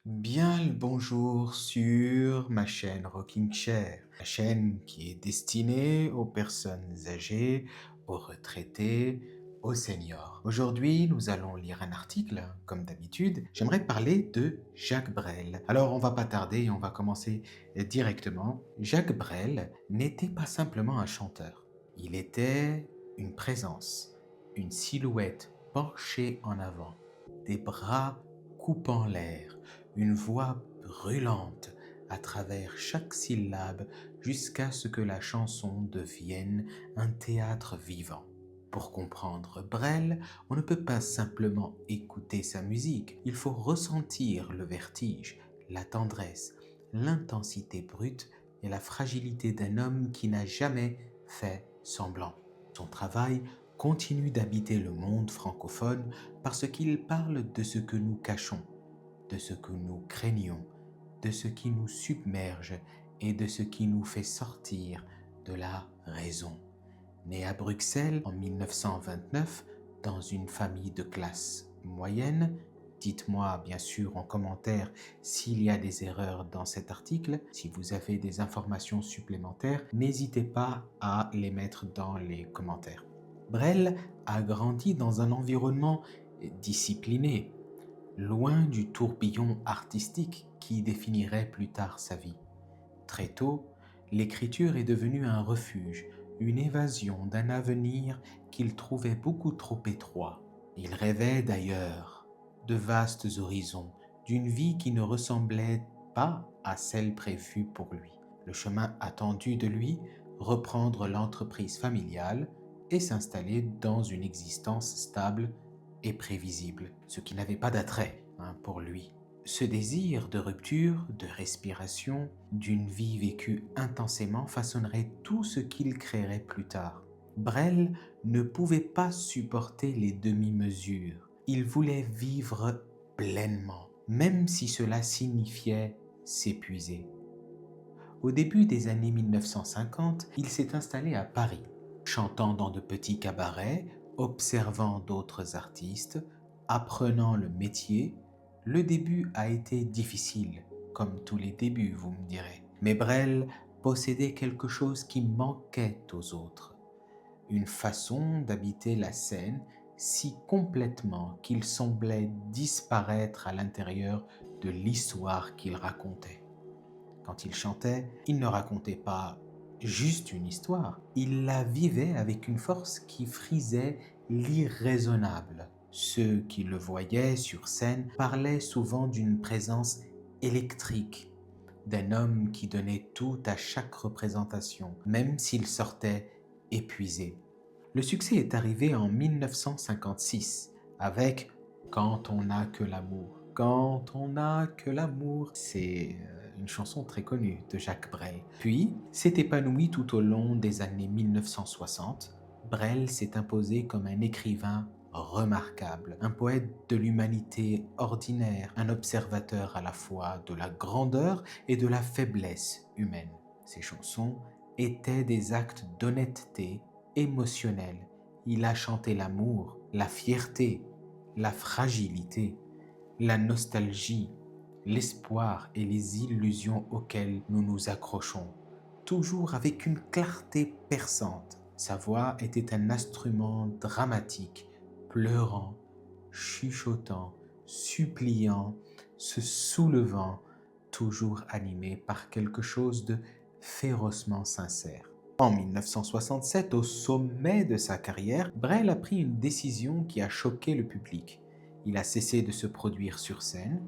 Bien le bonjour sur ma chaîne Rocking Chair, la chaîne qui est destinée aux personnes âgées, aux retraités, aux seniors. Aujourd'hui, nous allons lire un article, comme d'habitude. J'aimerais parler de Jacques Brel. Alors, on va pas tarder et on va commencer directement. Jacques Brel n'était pas simplement un chanteur. Il était une présence, une silhouette penchée en avant, des bras coupant l'air, une voix brûlante à travers chaque syllabe jusqu'à ce que la chanson devienne un théâtre vivant. Pour comprendre Brel, on ne peut pas simplement écouter sa musique, il faut ressentir le vertige, la tendresse, l'intensité brute et la fragilité d'un homme qui n'a jamais fait semblant. Son travail continue d'habiter le monde francophone parce qu'il parle de ce que nous cachons, de ce que nous craignons, de ce qui nous submerge et de ce qui nous fait sortir de la raison. Né à Bruxelles en 1929 dans une famille de classe moyenne, dites-moi bien sûr en commentaire s'il y a des erreurs dans cet article. Si vous avez des informations supplémentaires, n'hésitez pas à les mettre dans les commentaires. Brel a grandi dans un environnement discipliné, loin du tourbillon artistique qui définirait plus tard sa vie. Très tôt, l'écriture est devenue un refuge, une évasion d'un avenir qu'il trouvait beaucoup trop étroit. Il rêvait d'ailleurs, de vastes horizons, d'une vie qui ne ressemblait pas à celle prévue pour lui. Le chemin attendu de lui, reprendre l'entreprise familiale et s'installer dans une existence stable et prévisible, ce qui n'avait pas d'attrait pour lui. Ce désir de rupture, de respiration, d'une vie vécue intensément façonnerait tout ce qu'il créerait plus tard. Brel ne pouvait pas supporter les demi-mesures. Il voulait vivre pleinement, même si cela signifiait s'épuiser. Au début des années 1950, il s'est installé à Paris, chantant dans de petits cabarets, observant d'autres artistes, apprenant le métier. Le début a été difficile, comme tous les débuts, vous me direz. Mais Brel possédait quelque chose qui manquait aux autres, une façon d'habiter la scène si complètement qu'il semblait disparaître à l'intérieur de l'histoire qu'il racontait. Quand il chantait, il ne racontait pas juste une histoire, il la vivait avec une force qui frisait l'irraisonnable. Ceux qui le voyaient sur scène parlaient souvent d'une présence électrique, d'un homme qui donnait tout à chaque représentation, même s'il sortait épuisé. Le succès est arrivé en 1956 avec Quand on n'a que l'amour. Quand on n'a que l'amour, c'est une chanson très connue de Jacques Brel. Puis, s'est épanoui tout au long des années 1960. Brel s'est imposé comme un écrivain remarquable, un poète de l'humanité ordinaire, un observateur à la fois de la grandeur et de la faiblesse humaine. Ses chansons étaient des actes d'honnêteté émotionnelle. Il a chanté l'amour, la fierté, la fragilité, la nostalgie, l'espoir et les illusions auxquelles nous nous accrochons, toujours avec une clarté perçante. Sa voix était un instrument dramatique, pleurant, chuchotant, suppliant, se soulevant, toujours animé par quelque chose de férocement sincère. En 1967, au sommet de sa carrière, Brel a pris une décision qui a choqué le public. Il a cessé de se produire sur scène.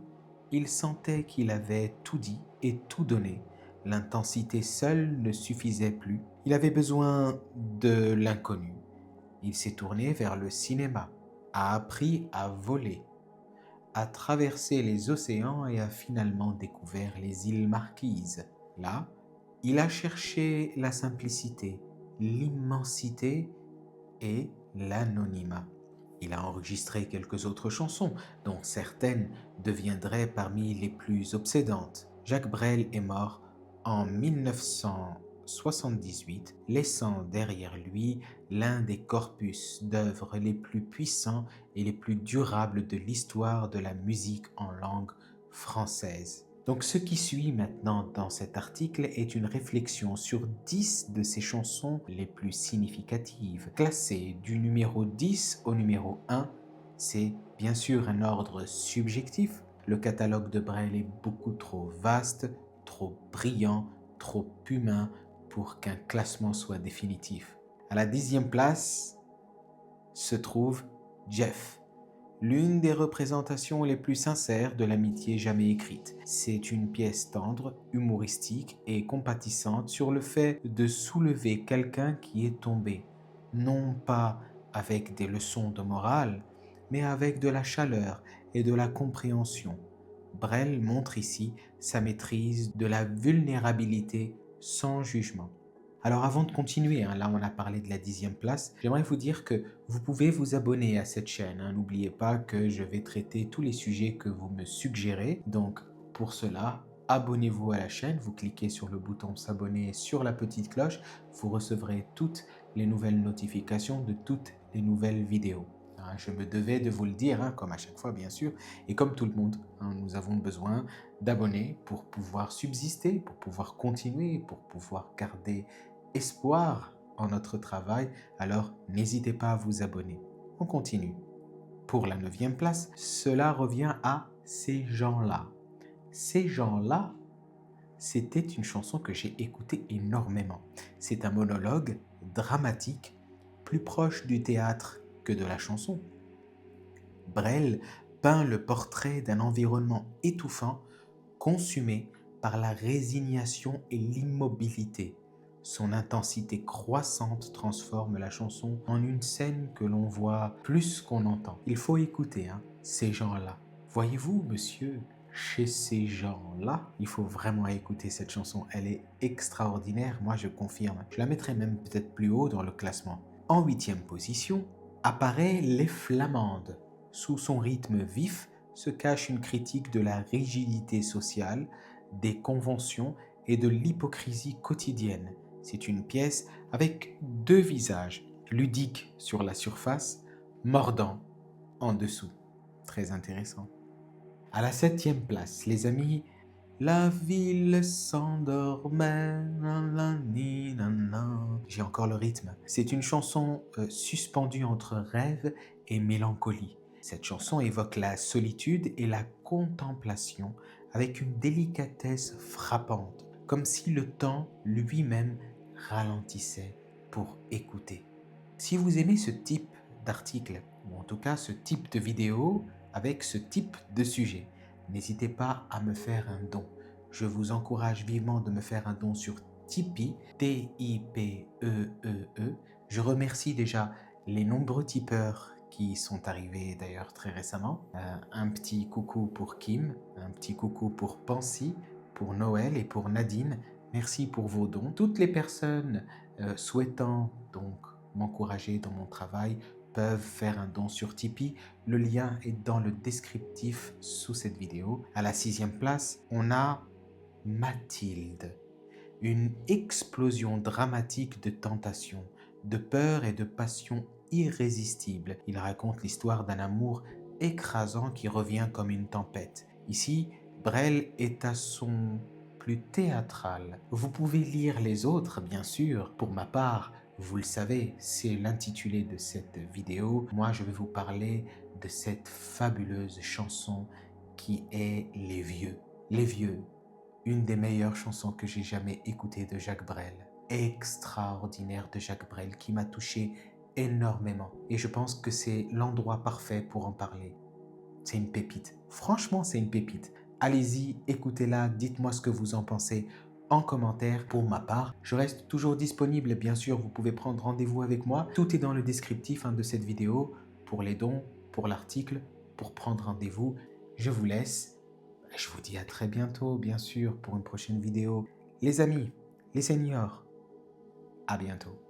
Il sentait qu'il avait tout dit et tout donné. L'intensité seule ne suffisait plus. Il avait besoin de l'inconnu. Il s'est tourné vers le cinéma, a appris à voler, a traversé les océans et a finalement découvert les îles Marquises. Là, il a cherché la simplicité, l'immensité et l'anonymat. Il a enregistré quelques autres chansons, dont certaines deviendraient parmi les plus obsédantes. Jacques Brel est mort en 1978, laissant derrière lui l'un des corpus d'œuvres les plus puissants et les plus durables de l'histoire de la musique en langue française. Donc ce qui suit maintenant dans cet article est une réflexion sur 10 de ces chansons les plus significatives, classées du numéro 10 au numéro 1. C'est bien sûr un ordre subjectif. Le catalogue de Brel est beaucoup trop vaste, trop brillant, trop humain pour qu'un classement soit définitif. À la 10e place se trouve Jeff, l'une des représentations les plus sincères de l'amitié jamais écrite. C'est une pièce tendre, humoristique et compatissante sur le fait de soulever quelqu'un qui est tombé, non pas avec des leçons de morale, mais avec de la chaleur et de la compréhension. Brel montre ici sa maîtrise de la vulnérabilité sans jugement. Alors avant de continuer, là on a parlé de la 10e place, j'aimerais vous dire que vous pouvez vous abonner à cette chaîne. N'oubliez pas que je vais traiter tous les sujets que vous me suggérez. Donc pour cela, abonnez-vous à la chaîne, vous cliquez sur le bouton s'abonner sur la petite cloche, vous recevrez toutes les nouvelles notifications de toutes les nouvelles vidéos. Je me devais de vous le dire, comme à chaque fois bien sûr, et comme tout le monde, nous avons besoin d'abonnés pour pouvoir subsister, pour pouvoir continuer, pour pouvoir garder espoir en notre travail, alors n'hésitez pas à vous abonner. On continue. Pour la 9e place, cela revient à Ces gens-là. Ces gens-là, c'était une chanson que j'ai écoutée énormément. C'est un monologue dramatique, plus proche du théâtre que de la chanson. Brel peint le portrait d'un environnement étouffant, consumé par la résignation et l'immobilité. Son intensité croissante transforme la chanson en une scène que l'on voit plus qu'on entend. Il faut écouter ces gens-là. Voyez-vous, monsieur, chez ces gens-là, il faut vraiment écouter cette chanson. Elle est extraordinaire, moi je confirme. Je la mettrai même peut-être plus haut dans le classement. En 8e position, apparaît Les Flamandes. Sous son rythme vif se cache une critique de la rigidité sociale, des conventions et de l'hypocrisie quotidienne. C'est une pièce avec deux visages, ludique sur la surface, mordant en dessous. Très intéressant. À la 7e place, les amis, la ville s'endormait. J'ai encore le rythme. C'est une chanson suspendue entre rêve et mélancolie. Cette chanson évoque la solitude et la contemplation avec une délicatesse frappante, comme si le temps lui-même ralentissait pour écouter. Si vous aimez ce type d'article, ou en tout cas ce type de vidéo avec ce type de sujet, n'hésitez pas à me faire un don. Je vous encourage vivement de me faire un don sur Tipeee, T-I-P-E-E-E. Je remercie déjà les nombreux tipeurs qui sont arrivés d'ailleurs très récemment. Un petit coucou pour Kim, un petit coucou pour Pansy, pour Noël et pour Nadine. Merci pour vos dons. Toutes les personnes souhaitant donc m'encourager dans mon travail peuvent faire un don sur Tipeee. Le lien est dans le descriptif sous cette vidéo. À la 6e place, on a Mathilde. Une explosion dramatique de tentation, de peur et de passion irrésistible. Il raconte l'histoire d'un amour écrasant qui revient comme une tempête. Ici, Brel est à son plus théâtral. Vous pouvez lire les autres, bien sûr. Pour ma part, vous le savez, c'est l'intitulé de cette vidéo. Moi, je vais vous parler de cette fabuleuse chanson qui est Les Vieux. Les Vieux, une des meilleures chansons que j'ai jamais écoutées de Jacques Brel. Extraordinaire de Jacques Brel qui m'a touché énormément. Et je pense que c'est l'endroit parfait pour en parler. C'est une pépite. Franchement, c'est une pépite. Allez-y, écoutez-la, dites-moi ce que vous en pensez en commentaire. Pour ma part, je reste toujours disponible. Bien sûr, vous pouvez prendre rendez-vous avec moi. Tout est dans le descriptif de cette vidéo pour les dons, pour l'article, pour prendre rendez-vous. Je vous laisse. Je vous dis à très bientôt, bien sûr, pour une prochaine vidéo. Les amis, les seniors, à bientôt.